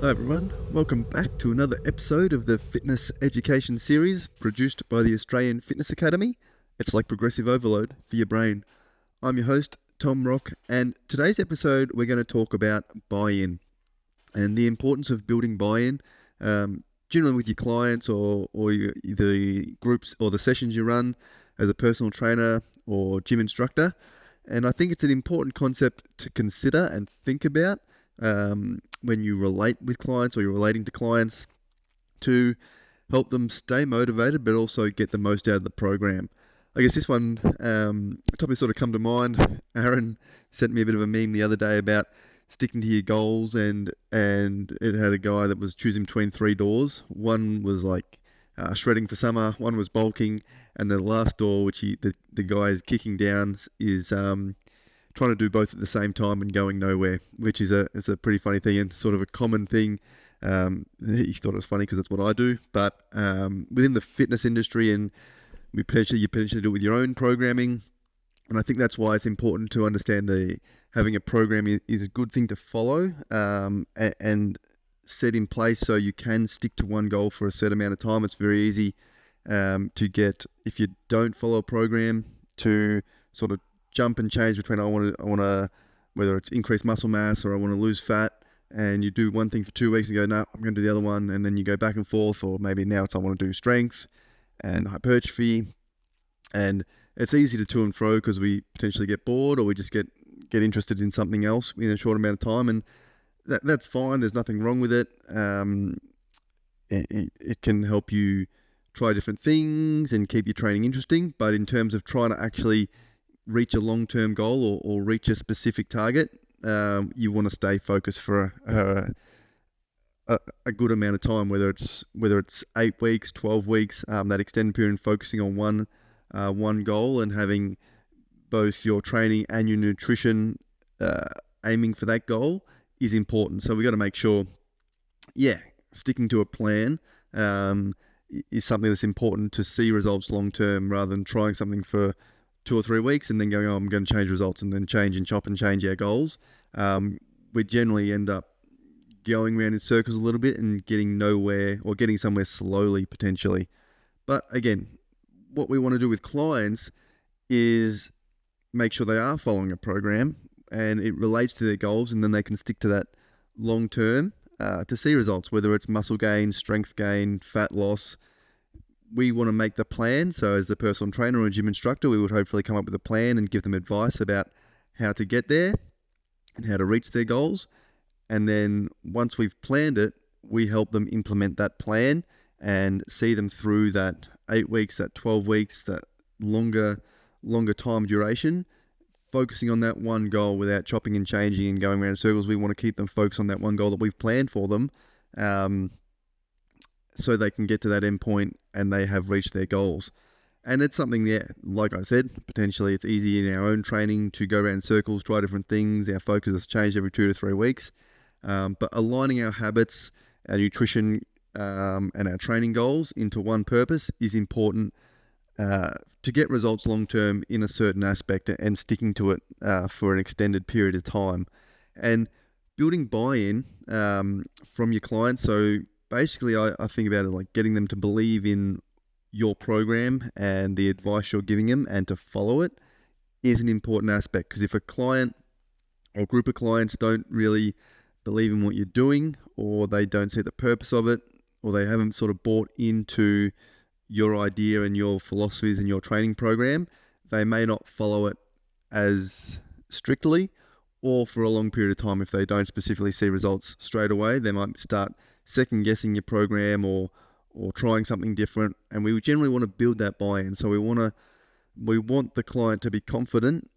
Hi everyone, welcome back to another episode of the Fitness Education Series produced by the Australian Fitness Academy. It's like progressive overload for your brain. I'm your host, Tom Rock, and today's episode we're going to talk about buy-in and the importance of building buy-in, generally with your clients or the groups or the sessions you run as a personal trainer or gym instructor. And I think it's an important concept to consider and think about when you relate with clients or you're relating to clients to help them stay motivated but also get the most out of the program. I guess this one topic sort of come to mind. Aaron sent me a bit of a meme the other day about sticking to your goals, and it had a guy that was choosing between three doors. One was like shredding for summer, one was bulking, and the last door, which the guy is kicking down, is trying to do both at the same time and going nowhere, which is a pretty funny thing and sort of a common thing. He thought it was funny because that's what I do, but within the fitness industry, and you potentially do it with your own programming, and I think that's why it's important to understand having a program is a good thing to follow and set in place so you can stick to one goal for a set amount of time. It's very easy to get, if you don't follow a program, to sort of jump and change between I want to whether it's increase muscle mass or I want to lose fat, and you do one thing for 2 weeks and go, no, I'm going to do the other one, and then you go back and forth, or maybe now it's I want to do strength and hypertrophy, and it's easy to and fro because we potentially get bored or we just get interested in something else in a short amount of time, and that's fine. There's nothing wrong with it. It can help you try different things and keep your training interesting, but in terms of trying to actually reach a long-term goal or reach a specific target, you want to stay focused for a good amount of time, whether it's 8 weeks, 12 weeks, that extended period, focusing on one goal and having both your training and your nutrition aiming for that goal is important. So we got to make sure, sticking to a plan is something that's important to see results long term, rather than trying something for 2 or 3 weeks and then going, oh, I'm going to change results, and then change and chop and change our goals. We generally end up going around in circles a little bit and getting nowhere, or getting somewhere slowly potentially. But again, what we want to do with clients is make sure they are following a program and it relates to their goals, and then they can stick to that long term to see results, whether it's muscle gain, strength gain, fat loss. We want to make the plan. So as a personal trainer or a gym instructor, we would hopefully come up with a plan and give them advice about how to get there and how to reach their goals. And then once we've planned it, we help them implement that plan and see them through that 8 weeks, that 12 weeks, that longer time duration, focusing on that one goal without chopping and changing and going around in circles. We want to keep them focused on that one goal that we've planned for them, so they can get to that end point and they have reached their goals. And it's something, like I said, potentially it's easy in our own training to go around in circles, try different things. Our focus has changed every 2 to 3 weeks. But aligning our habits, our nutrition, and our training goals into one purpose is important to get results long term in a certain aspect, and sticking to it for an extended period of time. And building buy-in from your clients. So basically, I think about it like getting them to believe in your program and the advice you're giving them and to follow it is an important aspect. Because if a client or group of clients don't really believe in what you're doing, or they don't see the purpose of it, or they haven't sort of bought into your idea and your philosophies and your training program, they may not follow it as strictly, or for a long period of time. If they don't specifically see results straight away, they might start second guessing your program or trying something different. And we generally want to build that buy-in. So we want the client to be confident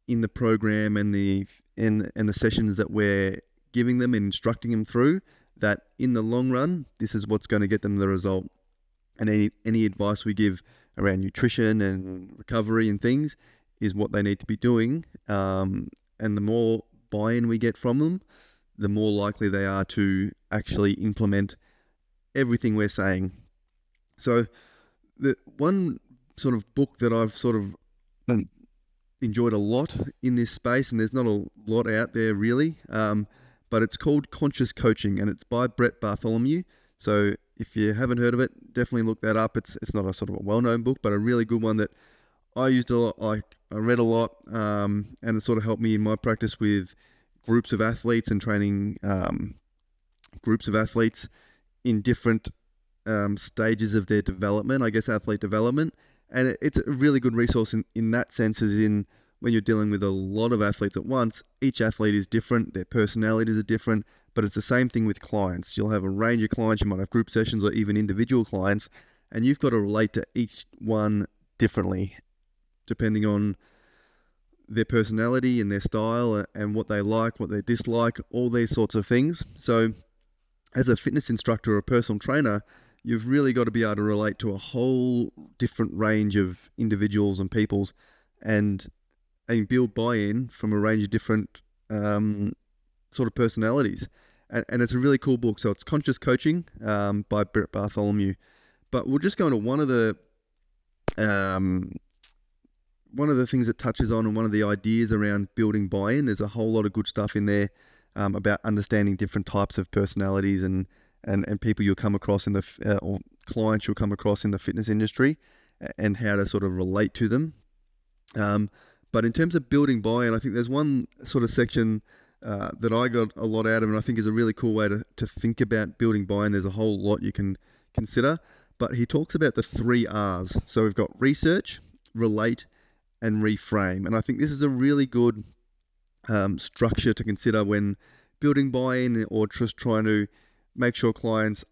in the program and the sessions that we're giving them and instructing them through, that in the long run, this is what's going to get them the result. And any advice we give around nutrition and recovery and things is what they need to be doing. And the more buy-in we get from them, the more likely they are to actually implement everything we're saying. So the one sort of book that I've sort of enjoyed a lot in this space, and there's not a lot out there really, but it's called Conscious Coaching, and it's by Brett Bartholomew. So if you haven't heard of it, definitely look that up. It's not a sort of a well-known book, but a really good one that I used a lot. I read a lot, and it sort of helped me in my practice with groups of athletes and training groups of athletes in different stages of their development, I guess athlete development. And it's a really good resource in that sense, as in when you're dealing with a lot of athletes at once, each athlete is different, their personalities are different, but it's the same thing with clients. You'll have a range of clients, you might have group sessions or even individual clients, and you've got to relate to each one differently, depending on their personality and their style and what they like, what they dislike, all these sorts of things. So as a fitness instructor or a personal trainer, you've really got to be able to relate to a whole different range of individuals and peoples, and build buy-in from a range of different sort of personalities. And it's a really cool book. So it's Conscious Coaching by Brett Bartholomew. But we'll just go into one of the things it touches on, and one of the ideas around building buy-in. There's a whole lot of good stuff in there about understanding different types of personalities and people you'll come across in the or clients you'll come across in the fitness industry, and how to sort of relate to them. But in terms of building buy-in, I think there's one sort of section that I got a lot out of, and I think is a really cool way to think about building buy-in. There's a whole lot you can consider, but he talks about the 3 R's. So we've got research, relate, and reframe. And I think this is a really good structure to consider when building buy-in, or just trying to make sure clients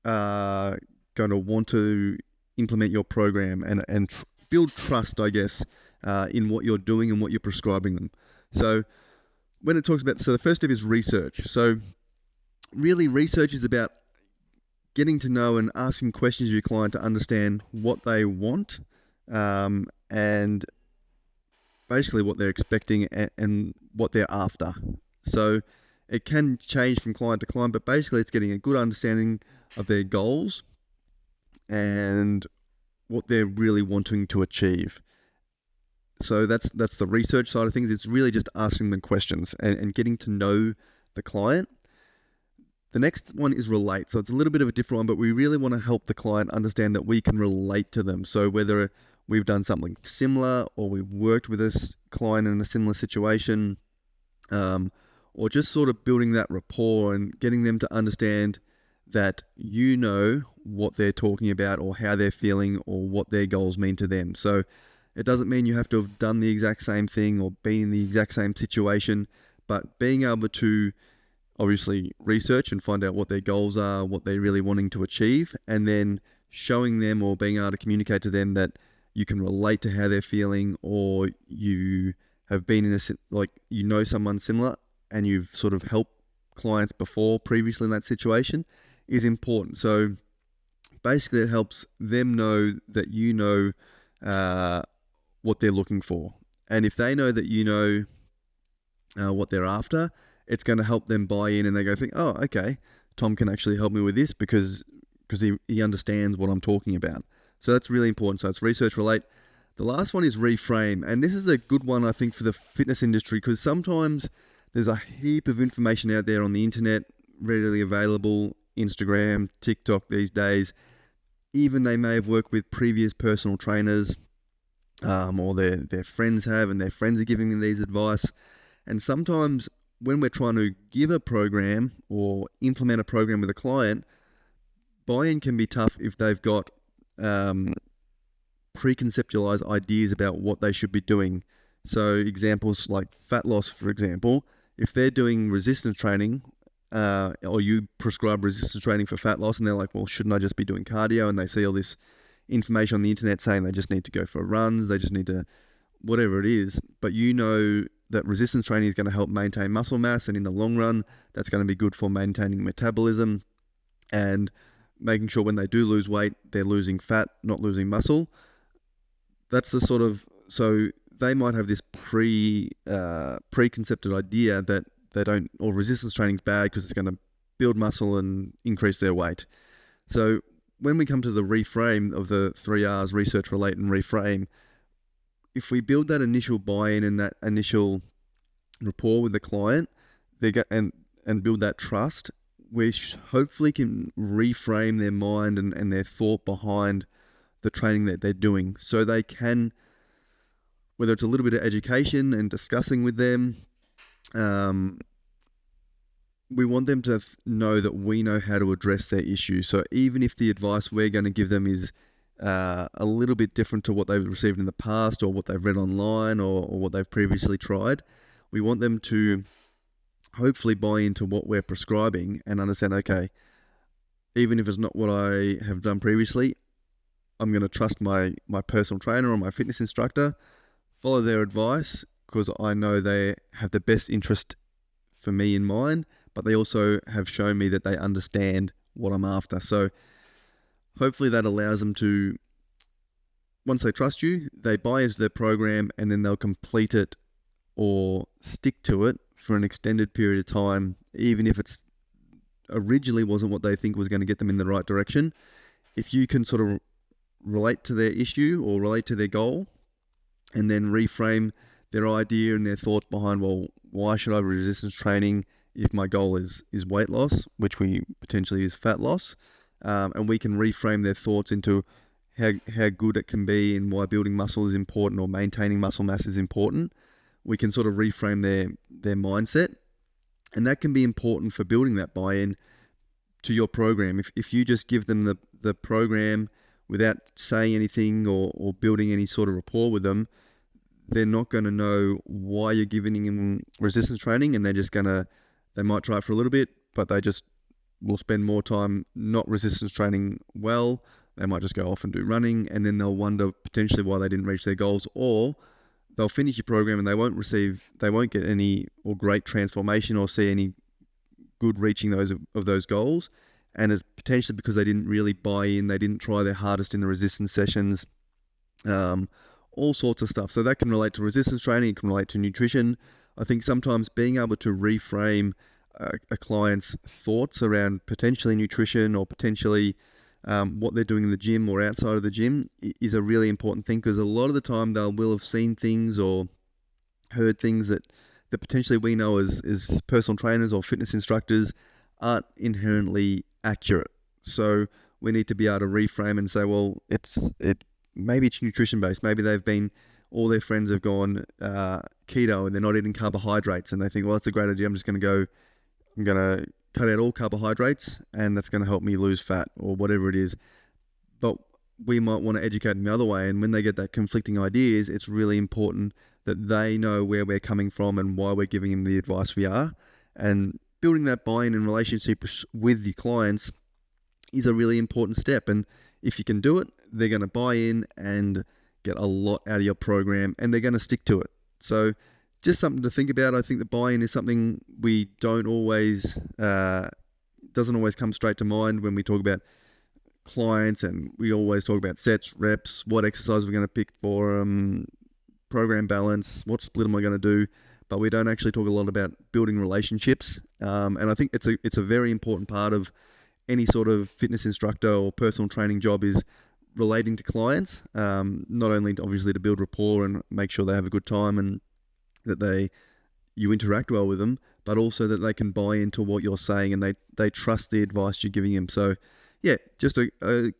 are going to want to implement your program and build trust, I guess, in what you're doing and what you're prescribing them. So when it talks about, so the first step is research. So really research is about getting to know and asking questions of your client to understand what they want, and basically what they're expecting and what they're after. So it can change from client to client, but basically it's getting a good understanding of their goals and what they're really wanting to achieve. So that's the research side of things. It's really just asking them questions and getting to know the client. The next one is relate. So it's a little bit of a different one, but we really want to help the client understand that we can relate to them. So whether we've done something similar, or we've worked with this client in a similar situation, or just sort of building that rapport and getting them to understand that you know what they're talking about, or how they're feeling, or what their goals mean to them. So it doesn't mean you have to have done the exact same thing or been in the exact same situation, but being able to obviously research and find out what their goals are, what they're really wanting to achieve, and then showing them or being able to communicate to them that you can relate to how they're feeling, or you have been in someone similar and you've sort of helped clients before previously in that situation, is important. So basically it helps them know that you know what they're looking for. And if they know that you know what they're after, it's going to help them buy in, and they go think, oh, okay, Tom can actually help me with this because he understands what I'm talking about. So that's really important. So it's research, relate. The last one is reframe. And this is a good one, I think, for the fitness industry, because sometimes there's a heap of information out there on the internet, readily available, Instagram, TikTok these days. Even they may have worked with previous personal trainers, or their friends have, and their friends are giving them these advice. And sometimes when we're trying to give a program or implement a program with a client, buy-in can be tough if they've got preconceptualized ideas about what they should be doing. So examples like fat loss, for example, if they're doing resistance training, or you prescribe resistance training for fat loss, and they're like, well, shouldn't I just be doing cardio? And they see all this information on the internet saying they just need to go for runs, they just need to, whatever it is, but you know that resistance training is going to help maintain muscle mass, and in the long run, that's going to be good for maintaining metabolism and making sure when they do lose weight, they're losing fat, not losing muscle. That's the sort of, so they might have this preconceived idea that they don't, or resistance training is bad because it's going to build muscle and increase their weight. So when we come to the reframe of the 3 R's, research, relate, and reframe, if we build that initial buy-in and that initial rapport with the client, and and build that trust, we hopefully can reframe their mind and their thought behind the training that they're doing, so they can, whether it's a little bit of education and discussing with them, we want them to know that we know how to address their issues. So even if the advice we're going to give them is a little bit different to what they've received in the past, or what they've read online, or what they've previously tried, we want them to hopefully buy into what we're prescribing and understand, okay, even if it's not what I have done previously, I'm going to trust my personal trainer or my fitness instructor, follow their advice, because I know they have the best interest for me in mind, but they also have shown me that they understand what I'm after. So hopefully that allows them to, once they trust you, they buy into their program, and then they'll complete it or stick to it for an extended period of time, even if it's originally wasn't what they think was going to get them in the right direction. If you can sort of relate to their issue or relate to their goal, and then reframe their idea and their thoughts behind, well, why should I be resistance training if my goal is weight loss, which we potentially is fat loss, and we can reframe their thoughts into how good it can be and why building muscle is important or maintaining muscle mass is important. We can sort of reframe their mindset, and that can be important for building that buy-in to your program. If you just give them the program without saying anything or building any sort of rapport with them, they're not going to know why you're giving them resistance training, and they might try it for a little bit, but they just will spend more time not resistance training well. They might just go off and do running, and then they'll wonder potentially why they didn't reach their goals, or they'll finish your program and they won't get any or great transformation or see any good reaching those goals. And it's potentially because they didn't really buy in, they didn't try their hardest in the resistance sessions, all sorts of stuff. So that can relate to resistance training, it can relate to nutrition. I think sometimes being able to reframe a client's thoughts around potentially nutrition or potentially what they're doing in the gym or outside of the gym is a really important thing, because a lot of the time they will have seen things or heard things that potentially we know as personal trainers or fitness instructors aren't inherently accurate. So we need to be able to reframe and say, well, maybe it's nutrition based. Maybe all their friends have gone keto and they're not eating carbohydrates, and they think, well, that's a great idea. I'm going to cut out all carbohydrates, and that's going to help me lose fat or whatever it is. But we might want to educate them the other way, and when they get that conflicting ideas, it's really important that they know where we're coming from and why we're giving them the advice we are. And building that buy-in and relationship with your clients is a really important step. And if you can do it, they're going to buy in and get a lot out of your program, and they're going to stick to it. So just something to think about. I think the buy-in is something we don't always, doesn't always come straight to mind when we talk about clients, and we always talk about sets, reps, what exercise we're going to pick for them, program balance, what split am I going to do, but we don't actually talk a lot about building relationships. And I think it's a very important part of any sort of fitness instructor or personal training job is relating to clients, not only obviously to build rapport and make sure they have a good time and that you interact well with them, but also that they can buy into what you're saying and they trust the advice you're giving them. So yeah, just a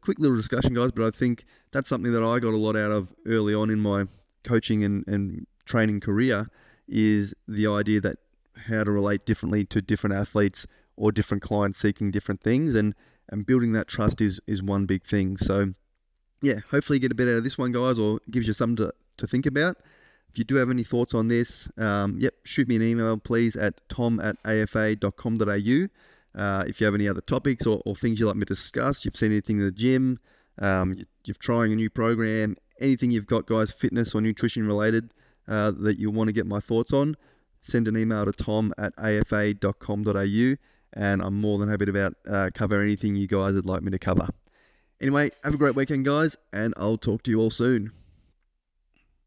quick little discussion, guys, but I think that's something that I got a lot out of early on in my coaching and training career, is the idea that how to relate differently to different athletes or different clients seeking different things, and building that trust is one big thing. So yeah, hopefully you get a bit out of this one, guys, or gives you something to think about. If you do have any thoughts on this, shoot me an email, please, at tom@afa.com.au. If you have any other topics or things you'd like me to discuss, you've seen anything in the gym, you're trying a new program, anything you've got, guys, fitness or nutrition related, that you want to get my thoughts on, send an email to tom@afa.com.au, and I'm more than happy to cover anything you guys would like me to cover. Anyway, have a great weekend, guys, and I'll talk to you all soon.